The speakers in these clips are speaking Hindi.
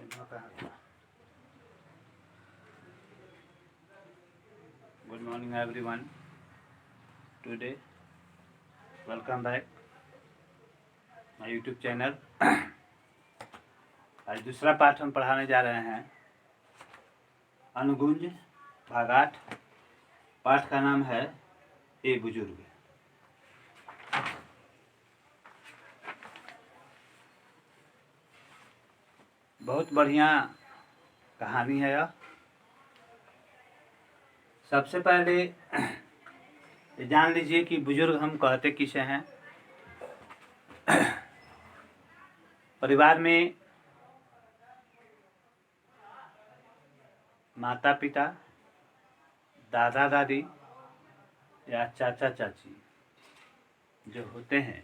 Good morning everyone. Today welcome back my YouTube channel. आज दूसरा पाठ हम पढ़ाने जा रहे हैं अनुगुंज भाग 8। पाठ का नाम है ए बुजुर्ग। बहुत बढ़िया कहानी है यह। सबसे पहले ये जान लीजिए कि बुजुर्ग हम कहते किसे हैं। परिवार में माता पिता, दादा दादी या चाचा चाची जो होते हैं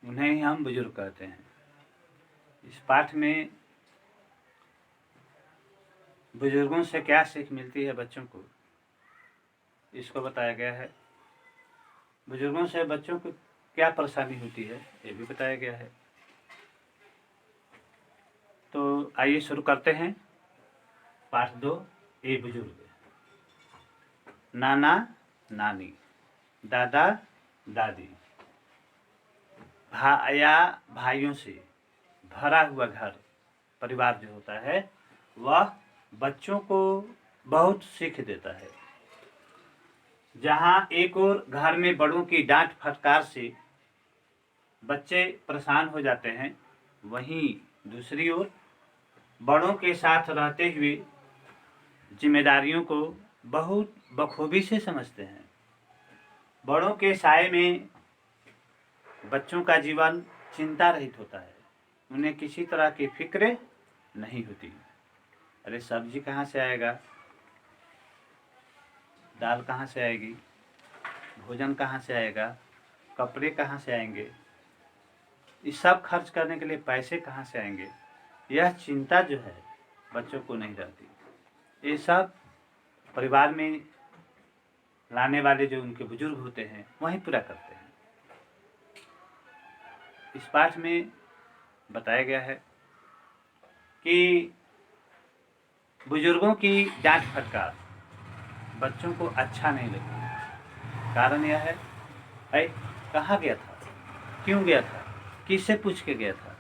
उन्हें ही हम बुजुर्ग कहते हैं। इस पाठ में बुजुर्गों से क्या सीख मिलती है बच्चों को, इसको बताया गया है। बुजुर्गों से बच्चों को क्या परेशानी होती है ये भी बताया गया है। तो आइए शुरू करते हैं। पाठ 2 ए बुजुर्ग। नाना नानी, दादा दादी, भाइयों से भरा हुआ घर परिवार जो होता है वह बच्चों को बहुत सीख देता है। जहाँ एक ओर घर में बड़ों की डांट फटकार से बच्चे परेशान हो जाते हैं, वहीं दूसरी ओर बड़ों के साथ रहते हुए जिम्मेदारियों को बहुत बखूबी से समझते हैं। बड़ों के साए में बच्चों का जीवन चिंता रहित होता है। उन्हें किसी तरह की फिक्र नहीं होती। अरे सब्जी कहाँ से आएगा, दाल कहाँ से आएगी, भोजन कहाँ से आएगा, कपड़े कहाँ से आएंगे, इस सब खर्च करने के लिए पैसे कहाँ से आएंगे, यह चिंता जो है बच्चों को नहीं रहती। ये सब परिवार में लाने वाले जो उनके बुजुर्ग होते हैं वही पूरा करते हैं। इस पाठ में बताया गया है कि बुजुर्गों की डांट फटकार बच्चों को अच्छा नहीं लगता। कारण यह है, अरे कहाँ गया था, क्यों गया था, किससे पूछ के गया था,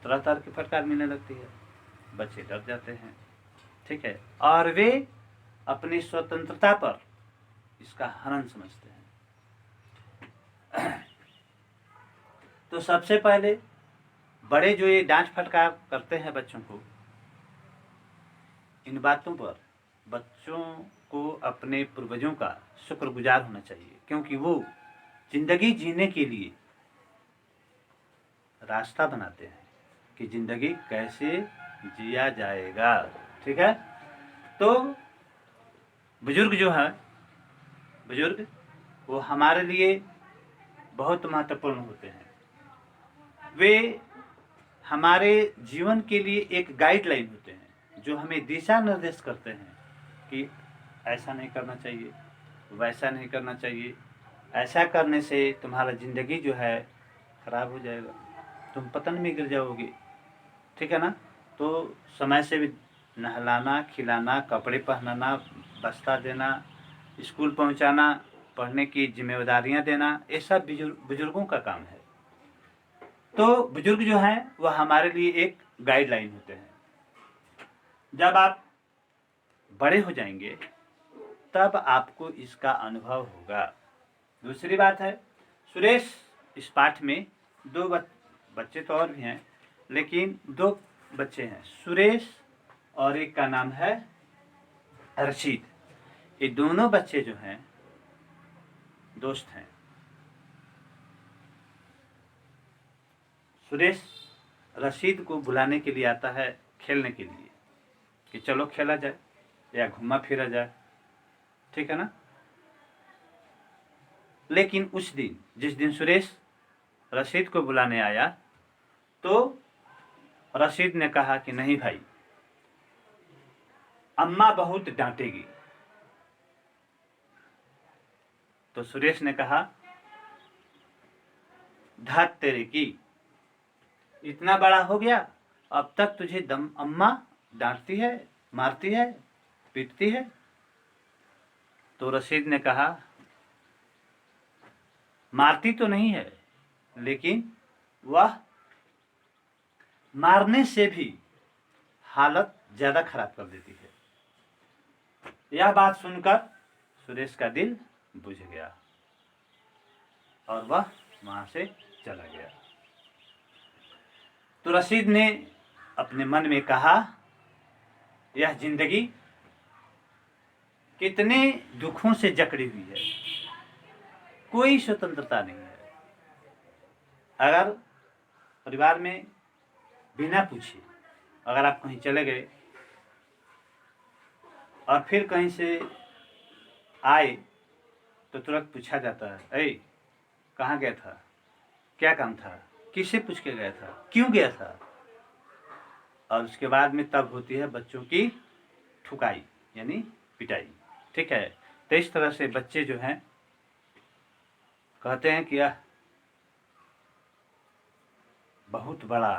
तरह तरह की फटकार मिलने लगती है। बच्चे डर जाते हैं, ठीक है, और वे अपनी स्वतंत्रता पर इसका हनन समझते हैं। तो सबसे पहले बड़े जो ये डांट फटकार करते हैं बच्चों को, इन बातों पर बच्चों को अपने पूर्वजों का शुक्रगुजार होना चाहिए, क्योंकि वो जिंदगी जीने के लिए रास्ता बनाते हैं कि जिंदगी कैसे जिया जाएगा। ठीक है, तो बुजुर्ग जो है, बुजुर्ग वो हमारे लिए बहुत महत्वपूर्ण होते हैं। वे हमारे जीवन के लिए एक गाइडलाइन होते हैं जो हमें दिशा निर्देश करते हैं कि ऐसा नहीं करना चाहिए, वैसा नहीं करना चाहिए, ऐसा करने से तुम्हारा ज़िंदगी जो है खराब हो जाएगा, तुम पतन में गिर जाओगे। ठीक है ना। तो समय से भी नहलाना, खिलाना, कपड़े पहनाना, बस्ता देना, स्कूल पहुंचाना, पढ़ने की जिम्मेदारियां देना, ये सब बुजुर्गों का काम है। तो बुजुर्ग जो हैं वह हमारे लिए एक गाइडलाइन होते हैं। जब आप बड़े हो जाएंगे तब आपको इसका अनुभव होगा। दूसरी बात है, सुरेश इस पाठ में दो बच्चे तो और भी हैं, लेकिन दो बच्चे हैं, सुरेश और एक का नाम है रशीद। ये दोनों बच्चे जो हैं दोस्त हैं। सुरेश रशीद को बुलाने के लिए आता है खेलने के लिए कि चलो खेला जाए या घूमा फिरा जाए। ठीक है ना। लेकिन उस दिन, जिस दिन सुरेश रशीद को बुलाने आया, तो रशीद ने कहा कि नहीं भाई, अम्मा बहुत डांटेगी। तो सुरेश ने कहा, धात तेरे की, इतना बड़ा हो गया अब तक तुझे अम्मा डांटती है, मारती है, पीटती है? तो रशीद ने कहा, मारती तो नहीं है, लेकिन वह मारने से भी हालत ज्यादा खराब कर देती है। यह बात सुनकर सुरेश का दिल बुझ गया और वह वहां से चला गया। तो रशीद ने अपने मन में कहा, यह जिंदगी कितने दुखों से जकड़ी हुई है, कोई स्वतंत्रता नहीं है। अगर परिवार में बिना पूछे अगर आप कहीं चले गए और फिर कहीं से आए तो तुरंत पूछा जाता है, ऐ कहाँ गया था, क्या काम था, किससे पूछ के गया था, क्यों गया था? और उसके बाद में तब होती है बच्चों की ठुकाई यानी पिटाई। ठीक है, तो इस तरह से बच्चे जो हैं कहते हैं कि यह बहुत बड़ा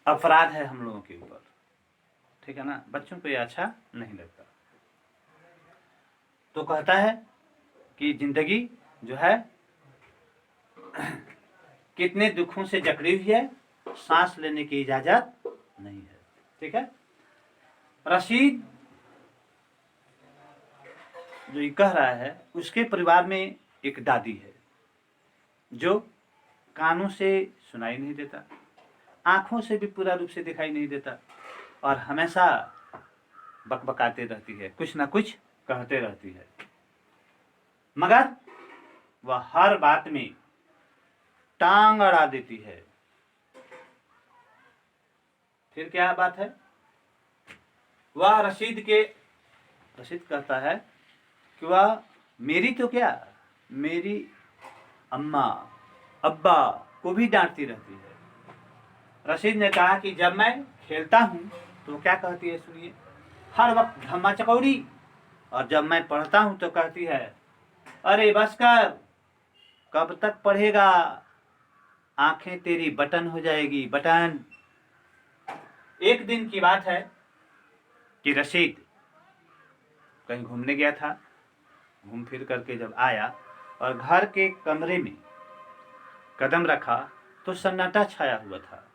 अपराध है हम लोगों के ऊपर। ठीक है ना, बच्चों को यह अच्छा नहीं लगता। तो कहता है कि जिंदगी जो है कितने दुखों से जकड़ी हुई है, सांस लेने की इजाजत नहीं है। ठीक है, रशीद जो ये कह रहा है, उसके परिवार में एक दादी है जो कानों से सुनाई नहीं देता, आंखों से भी पूरा रूप से दिखाई नहीं देता और हमेशा बकबकाते रहती है, कुछ ना कुछ कहते रहती है, मगर वह हर बात में टांग अड़ा देती है। फिर क्या बात है, वह रशीद कहता है कि वह मेरी तो क्या, मेरी अम्मा अब्बा को भी डांटती रहती है। रशीद ने कहा कि जब मैं खेलता हूँ तो क्या कहती है, सुनिए, हर वक्त धम्मा चकौड़ी, और जब मैं पढ़ता हूँ तो कहती है, अरे बस कर, कब तक पढ़ेगा, आंखें तेरी बटन हो जाएगी, बटन। एक दिन की बात है कि रशीद कहीं घूमने गया था, घूम फिर करके जब आया और घर के कमरे में कदम रखा तो सन्नाटा छाया हुआ था,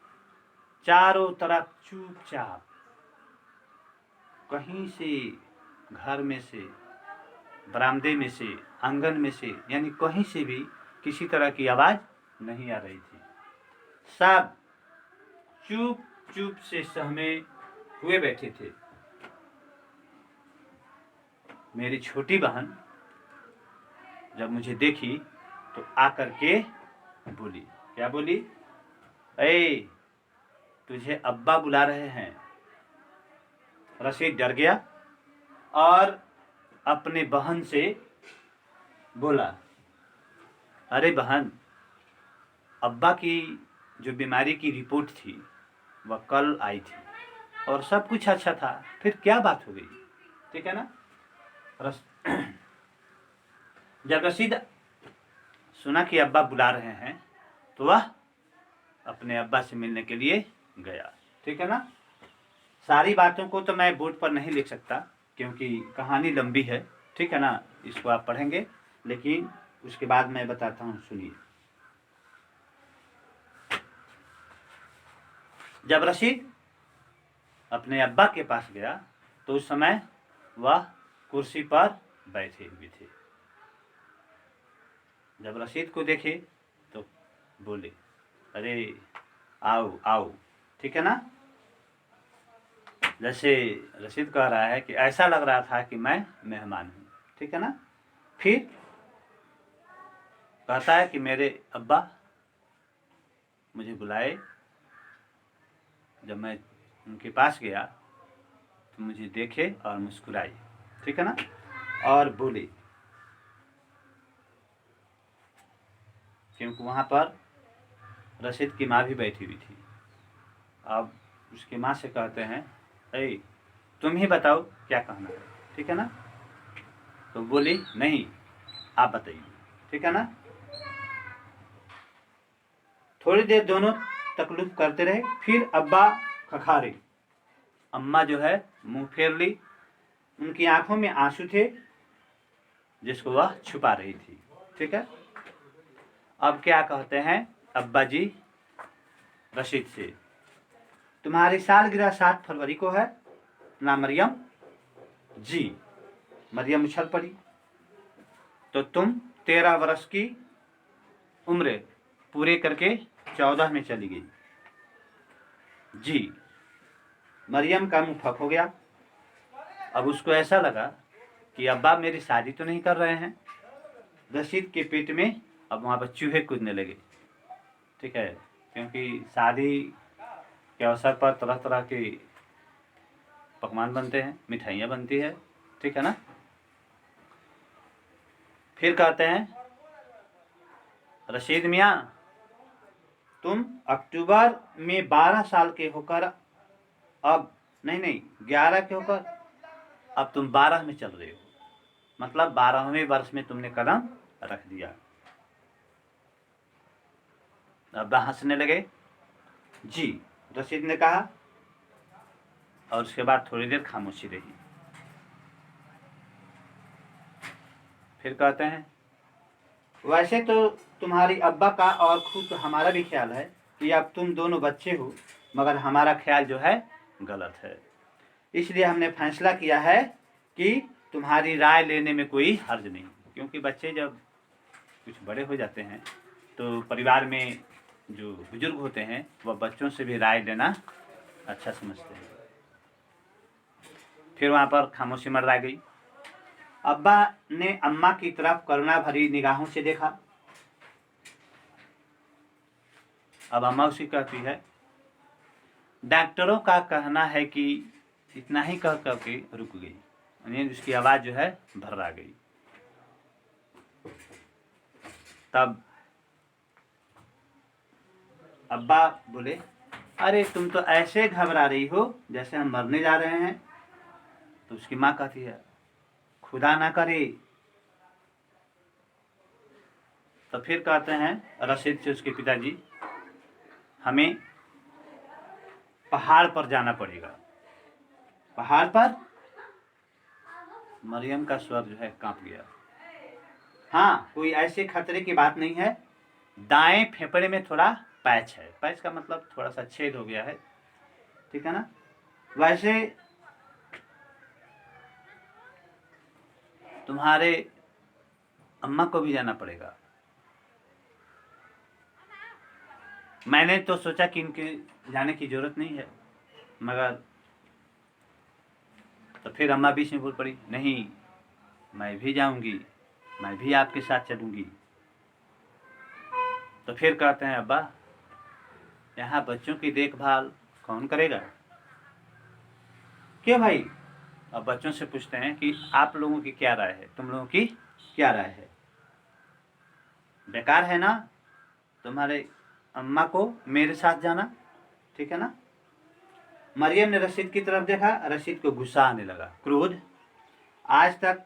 चारों तरफ चुपचाप, कहीं से, घर में से, बरामदे में से, आंगन में से, यानी कहीं से भी किसी तरह की आवाज नहीं आ रही थी। सब चुप चुप से सहमे हुए बैठे थे। मेरी छोटी बहन जब मुझे देखी तो आकर के बोली, क्या बोली, ए तुझे अब्बा बुला रहे हैं। रशीद डर गया और अपने बहन से बोला, अरे बहन, अब्बा की जो बीमारी की रिपोर्ट थी वह कल आई थी और सब कुछ अच्छा था, फिर क्या बात हो गई? ठीक है ना। जब रशीद सुना कि अब्बा बुला रहे हैं तो वह अपने अब्बा से मिलने के लिए गया। ठीक है ना। सारी बातों को तो मैं बोर्ड पर नहीं लिख सकता क्योंकि कहानी लंबी है। ठीक है ना, इसको आप पढ़ेंगे, लेकिन उसके बाद मैं बताता हूँ, सुनिए। जब रशीद अपने अब्बा के पास गया तो उस समय वह कुर्सी पर बैठे हुए थे। जब रशीद को देखे तो बोले, अरे आओ आओ। ठीक है ना। जैसे रशीद कह रहा है कि ऐसा लग रहा था कि मैं मेहमान हूँ। ठीक है ना। फिर कहता है कि मेरे अब्बा मुझे बुलाए। जब मैं उनके पास गया तो मुझे देखे और मुस्कुराई। ठीक है ना। और बोले, क्योंकि वहाँ पर रशीद की माँ भी बैठी हुई थी। अब उसकी माँ से कहते हैं, ऐ तुम ही बताओ क्या कहना है। ठीक है ना। तो बोली, नहीं आप बताइए। ठीक है ना। थोड़ी देर दोनों तकलीफ करते रहे। फिर अब्बा खखारे, अम्मा जो है मुंह फेर ली, उनकी आंखों में आंसू थे जिसको वह छुपा रही थी। ठीक है, अब क्या कहते हैं अब्बा जी रशीद से, तुम्हारी सालगिरह 7 फरवरी को है ना मरियम? जी। मरियम उछल पड़ी, तो तुम 13 वर्ष की उम्र पूरे करके 14 में चली गई। जी। मरियम का मुंह फक हो गया। अब उसको ऐसा लगा कि अब्बा मेरी शादी तो नहीं कर रहे हैं। रशीद के पेट में अब वहाँ पर चूहे कूदने लगे। ठीक है, क्योंकि शादी के अवसर पर तरह तरह के पकवान बनते हैं, मिठाइयाँ बनती है। ठीक है ना। फिर कहते हैं रशीद मियाँ, तुम अक्टूबर में 12 साल के होकर, अब नहीं 11 के होकर अब तुम 12 में चल रहे हो, मतलब 12वें वर्ष में तुमने कदम रख दिया। अब्बा हंसने लगे। जी, रशीद ने कहा, और उसके बाद थोड़ी देर खामोशी रही। फिर कहते हैं वैसे तो तुम्हारी अब्बा का और खुद हमारा भी ख्याल है कि अब तुम दोनों बच्चे हो, मगर हमारा ख्याल जो है गलत है। इसलिए हमने फैसला किया है कि तुम्हारी राय लेने में कोई हर्ज नहीं, क्योंकि बच्चे जब कुछ बड़े हो जाते हैं तो परिवार में जो बुजुर्ग होते हैं वह बच्चों से भी राय लेना अच्छा समझते हैं। फिर वहाँ पर खामोशी मंडरा गई। अब्बा ने अम्मा की तरफ करुणा भरी निगाहों से देखा। अब अम्मा उसी कहती है, डॉक्टरों का कहना है कि इतना ही कह करके रुक गई, यानी उसकी आवाज़ जो है भर्रा गई। तब अब्बा बोले, अरे तुम तो ऐसे घबरा रही हो जैसे हम मरने जा रहे हैं। तो उसकी माँ कहती है, खुदा ना करे। तो फिर कहते हैं रशीद से उसके पिताजी, हमें पहाड़ पर जाना पड़ेगा। पहाड़ पर? मरियम का स्वर जो है कांप गया। हाँ, कोई ऐसे खतरे की बात नहीं है। दाएं फेफड़े में थोड़ा पैच है, पैच का मतलब थोड़ा सा छेद हो गया है। ठीक है ना। वैसे तुम्हारे अम्मा को भी जाना पड़ेगा। मैंने तो सोचा कि इनके जाने की जरूरत नहीं है, मगर तो फिर अम्मा बीच में बोल पड़ी, नहीं मैं भी जाऊंगी, मैं भी आपके साथ चलूंगी। तो फिर कहते हैं, अब्बा यहाँ बच्चों की देखभाल कौन करेगा? क्यों भाई? अब बच्चों से पूछते हैं कि आप लोगों की क्या राय है, तुम लोगों की क्या राय है? बेकार है ना तुम्हारे अम्मा को मेरे साथ जाना। ठीक है ना। मरियम ने रशीद की तरफ देखा। रशीद को गुस्सा आने लगा, क्रोध। आज तक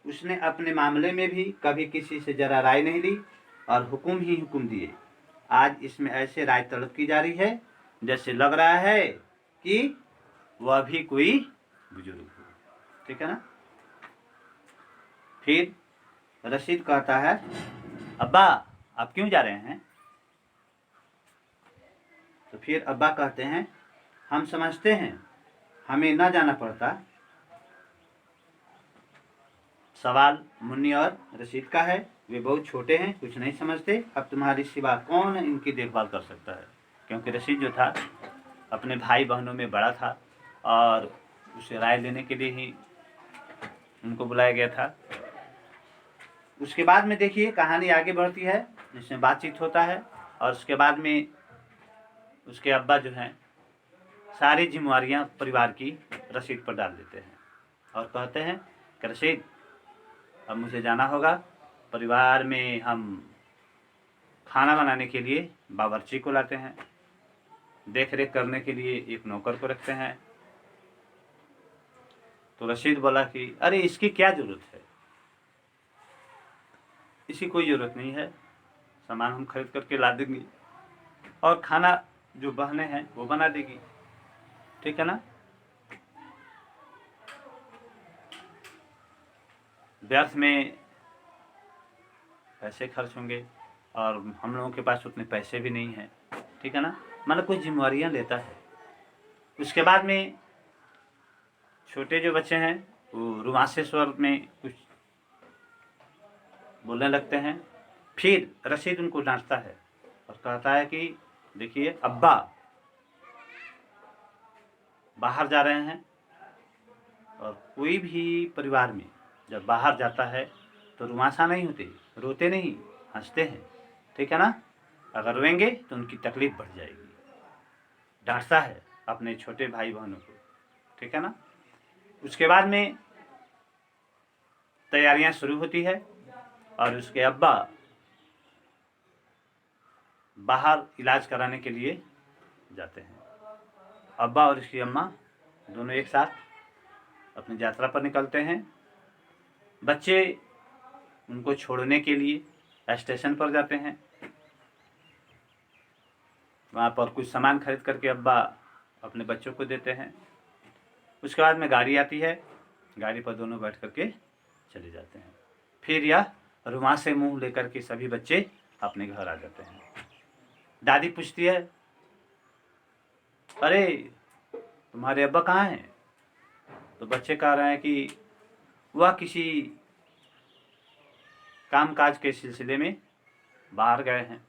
उसने अपने मामले में भी कभी किसी से जरा राय नहीं ली और हुक्म ही हुक्म दिए। आज इसमें ऐसे राय तलब की जा रही है जैसे लग रहा है कि वह भी कोई बुजुर्ग हो। ठीक है ना। फिर रशीद कहता है, अब्बा आप क्यों जा रहे हैं? तो फिर अब्बा कहते हैं, हम समझते हैं हमें ना जाना पड़ता। सवाल मुन्नी और रशीद का है, वे बहुत छोटे हैं, कुछ नहीं समझते। अब तुम्हारी सिवा कौन इनकी देखभाल कर सकता है? क्योंकि रशीद जो था अपने भाई बहनों में बड़ा था और उसे राय लेने के लिए ही उनको बुलाया गया था। उसके बाद में देखिए कहानी आगे बढ़ती है, जिसमें बातचीत होता है और उसके बाद में उसके अब्बा जो हैं सारी जिम्मेवारियां परिवार की रशीद पर डाल देते हैं और कहते हैं कि रशीद अब मुझे जाना होगा। परिवार में हम खाना बनाने के लिए बावर्ची को लाते हैं, देख रेख करने के लिए एक नौकर को रखते हैं। तो रशीद बोला कि अरे इसकी क्या ज़रूरत है, इसकी कोई ज़रूरत नहीं है, सामान हम खरीद करके ला देंगे और खाना जो बहनें हैं वो बना देगी, ठीक है ना। व्यर्थ में पैसे खर्च होंगे और हम लोगों के पास उतने पैसे भी नहीं हैं, ठीक है ना। मतलब कुछ जिम्मेवारियाँ लेता है। उसके बाद में छोटे जो बच्चे हैं वो रुआसे स्वर में कुछ बोलने लगते हैं। फिर रशीद उनको डांटता है और कहता है कि देखिए अब्बा बाहर जा रहे हैं, और कोई भी परिवार में जब बाहर जाता है तो रुआसा नहीं होते, रोते नहीं, हंसते हैं, ठीक है ना। अगर रोएंगे तो उनकी तकलीफ बढ़ जाएगी। डांटता है अपने छोटे भाई बहनों को, ठीक है ना। उसके बाद में तैयारियां शुरू होती है और उसके अब्बा बाहर इलाज कराने के लिए जाते हैं। अब्बा और उसकी अम्मा दोनों एक साथ अपनी यात्रा पर निकलते हैं। बच्चे उनको छोड़ने के लिए स्टेशन पर जाते हैं। वहाँ पर कुछ सामान खरीद करके अब्बा अपने बच्चों को देते हैं। उसके बाद में गाड़ी आती है, गाड़ी पर दोनों बैठ करके चले जाते हैं। फिर यह रुमाल से मुंह लेकर के सभी बच्चे अपने घर आ जाते हैं। दादी पूछती है, अरे तुम्हारे अब्बा कहाँ हैं? तो बच्चे कह रहे हैं कि वह किसी कामकाज के सिलसिले में बाहर गए हैं।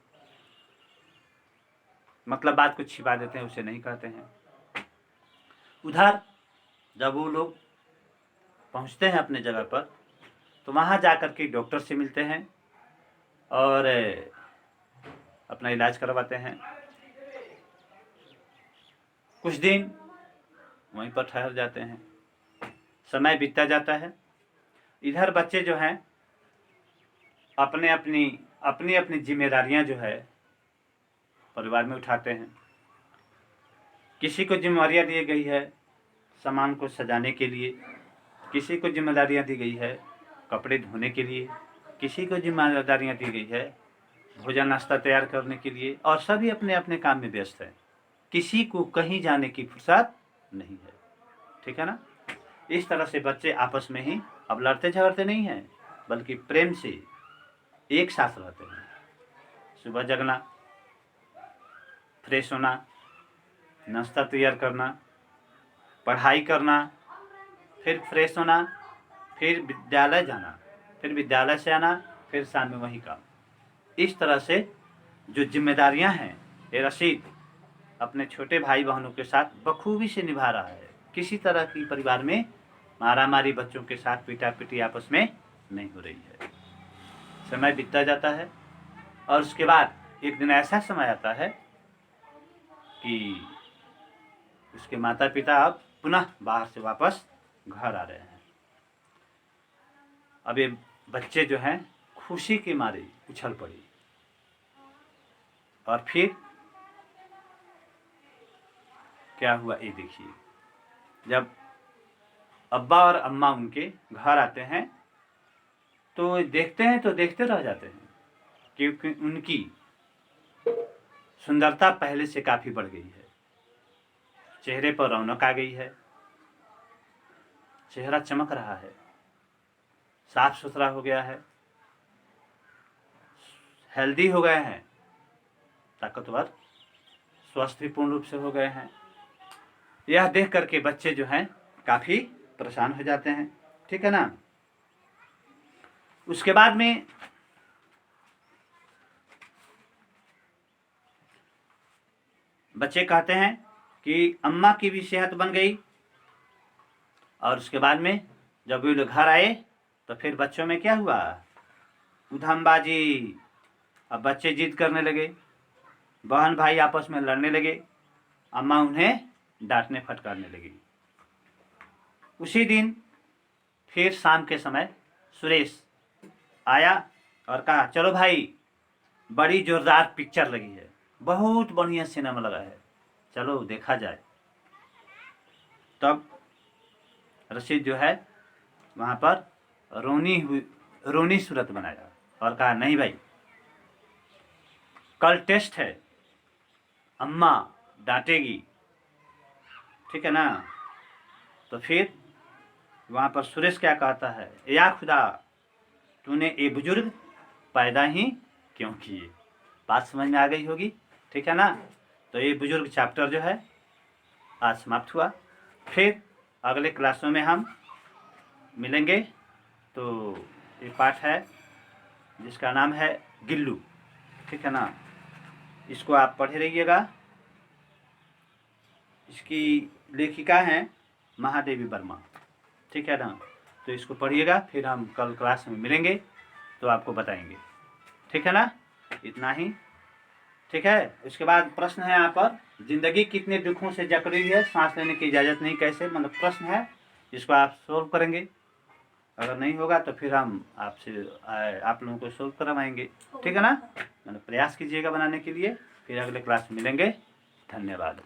मतलब बात कुछ छिपा देते हैं, उसे नहीं कहते हैं। उधर जब वो लोग पहुंचते हैं अपने जगह पर तो वहाँ जाकर के डॉक्टर से मिलते हैं और अपना इलाज करवाते हैं। कुछ दिन वहीं पर ठहर जाते हैं। समय बीतता जाता है। इधर बच्चे जो हैं अपनी अपनी जिम्मेदारियां जो है परिवार में उठाते हैं। किसी को जिम्मेदारियां दी गई है सामान को सजाने के लिए, किसी को जिम्मेदारियां दी गई है कपड़े धोने के लिए, किसी को जिम्मेदारियां दी गई है भोजन नाश्ता तैयार करने के लिए, और सभी अपने अपने काम में व्यस्त हैं। किसी को कहीं जाने की फुर्सत नहीं है, ठीक है ना। इस तरह से बच्चे आपस में ही अब लड़ते झगड़ते नहीं हैं, बल्कि प्रेम से एक साथ रहते हैं। सुबह जगना, फ्रेश होना, नाश्ता तैयार करना, पढ़ाई करना, फिर फ्रेश होना, फिर विद्यालय जाना, फिर विद्यालय से आना, फिर शाम में वही काम। इस तरह से जो जिम्मेदारियां हैं ये रशीद अपने छोटे भाई बहनों के साथ बखूबी से निभा रहा है। किसी तरह की परिवार में मारामारी, बच्चों के साथ पीटा-पीटी आपस में नहीं हो रही है। समय बीतता जाता है और उसके बाद एक दिन ऐसा समय आता है कि उसके माता पिता अब पुनः बाहर से वापस घर आ रहे हैं। अब ये बच्चे जो हैं खुशी के मारे उछल पड़े और फिर क्या हुआ ये देखिए। जब अब्बा और अम्मा उनके घर आते हैं तो देखते हैं तो देखते रह जाते हैं, क्योंकि उनकी सुंदरता पहले से काफ़ी बढ़ गई है। चेहरे पर रौनक आ गई है, चेहरा चमक रहा है, साफ सुथरा हो गया है, हेल्दी हो गए हैं, ताकतवर, स्वस्थ भी पूर्ण रूप से हो गए हैं। यह देख करके बच्चे जो हैं काफ़ी परेशान हो जाते हैं, ठीक है ना। उसके बाद में बच्चे कहते हैं कि अम्मा की भी सेहत बन गई। और उसके बाद में जब वे लोग घर आए तो फिर बच्चों में क्या हुआ, उधमबाजी। अब बच्चे जिद करने लगे, बहन भाई आपस में लड़ने लगे, अम्मा उन्हें डांटने फटकारने लगी। उसी दिन फिर शाम के समय सुरेश आया और कहा, चलो भाई बड़ी जोरदार पिक्चर लगी है, बहुत बढ़िया सिनेमा लगा है, चलो देखा जाए। तब रशीद जो है वहाँ पर रोनी सूरत बनाया और कहा, नहीं भाई कल टेस्ट है, अम्मा डांटेगी, ठीक है ना। तो फिर वहाँ पर सुरेश क्या कहता है, या खुदा तूने ये बुजुर्ग पैदा ही क्यों किए। बात समझ में आ गई होगी, ठीक है ना। तो ये बुजुर्ग चैप्टर जो है आज समाप्त हुआ। फिर अगले क्लासों में हम मिलेंगे। तो ये पाठ है जिसका नाम है गिल्लू, ठीक है ना। इसको आप पढ़े रहिएगा। इसकी लेखिका हैं महादेवी वर्मा, ठीक है ना। तो इसको पढ़िएगा, फिर हम कल क्लास में मिलेंगे तो आपको बताएंगे, ठीक है ना। इतना ही, ठीक है। उसके बाद प्रश्न है यहाँ पर, जिंदगी कितने दुखों से जकड़ी है, सांस लेने की इजाज़त नहीं कैसे, मतलब प्रश्न है, इसको आप सोल्व करेंगे। अगर नहीं होगा तो फिर हम आपसे आप लोगों को सोल्व करवाएंगे, ठीक है ना। मतलब प्रयास कीजिएगा बनाने के लिए। फिर अगले क्लास में मिलेंगे। धन्यवाद।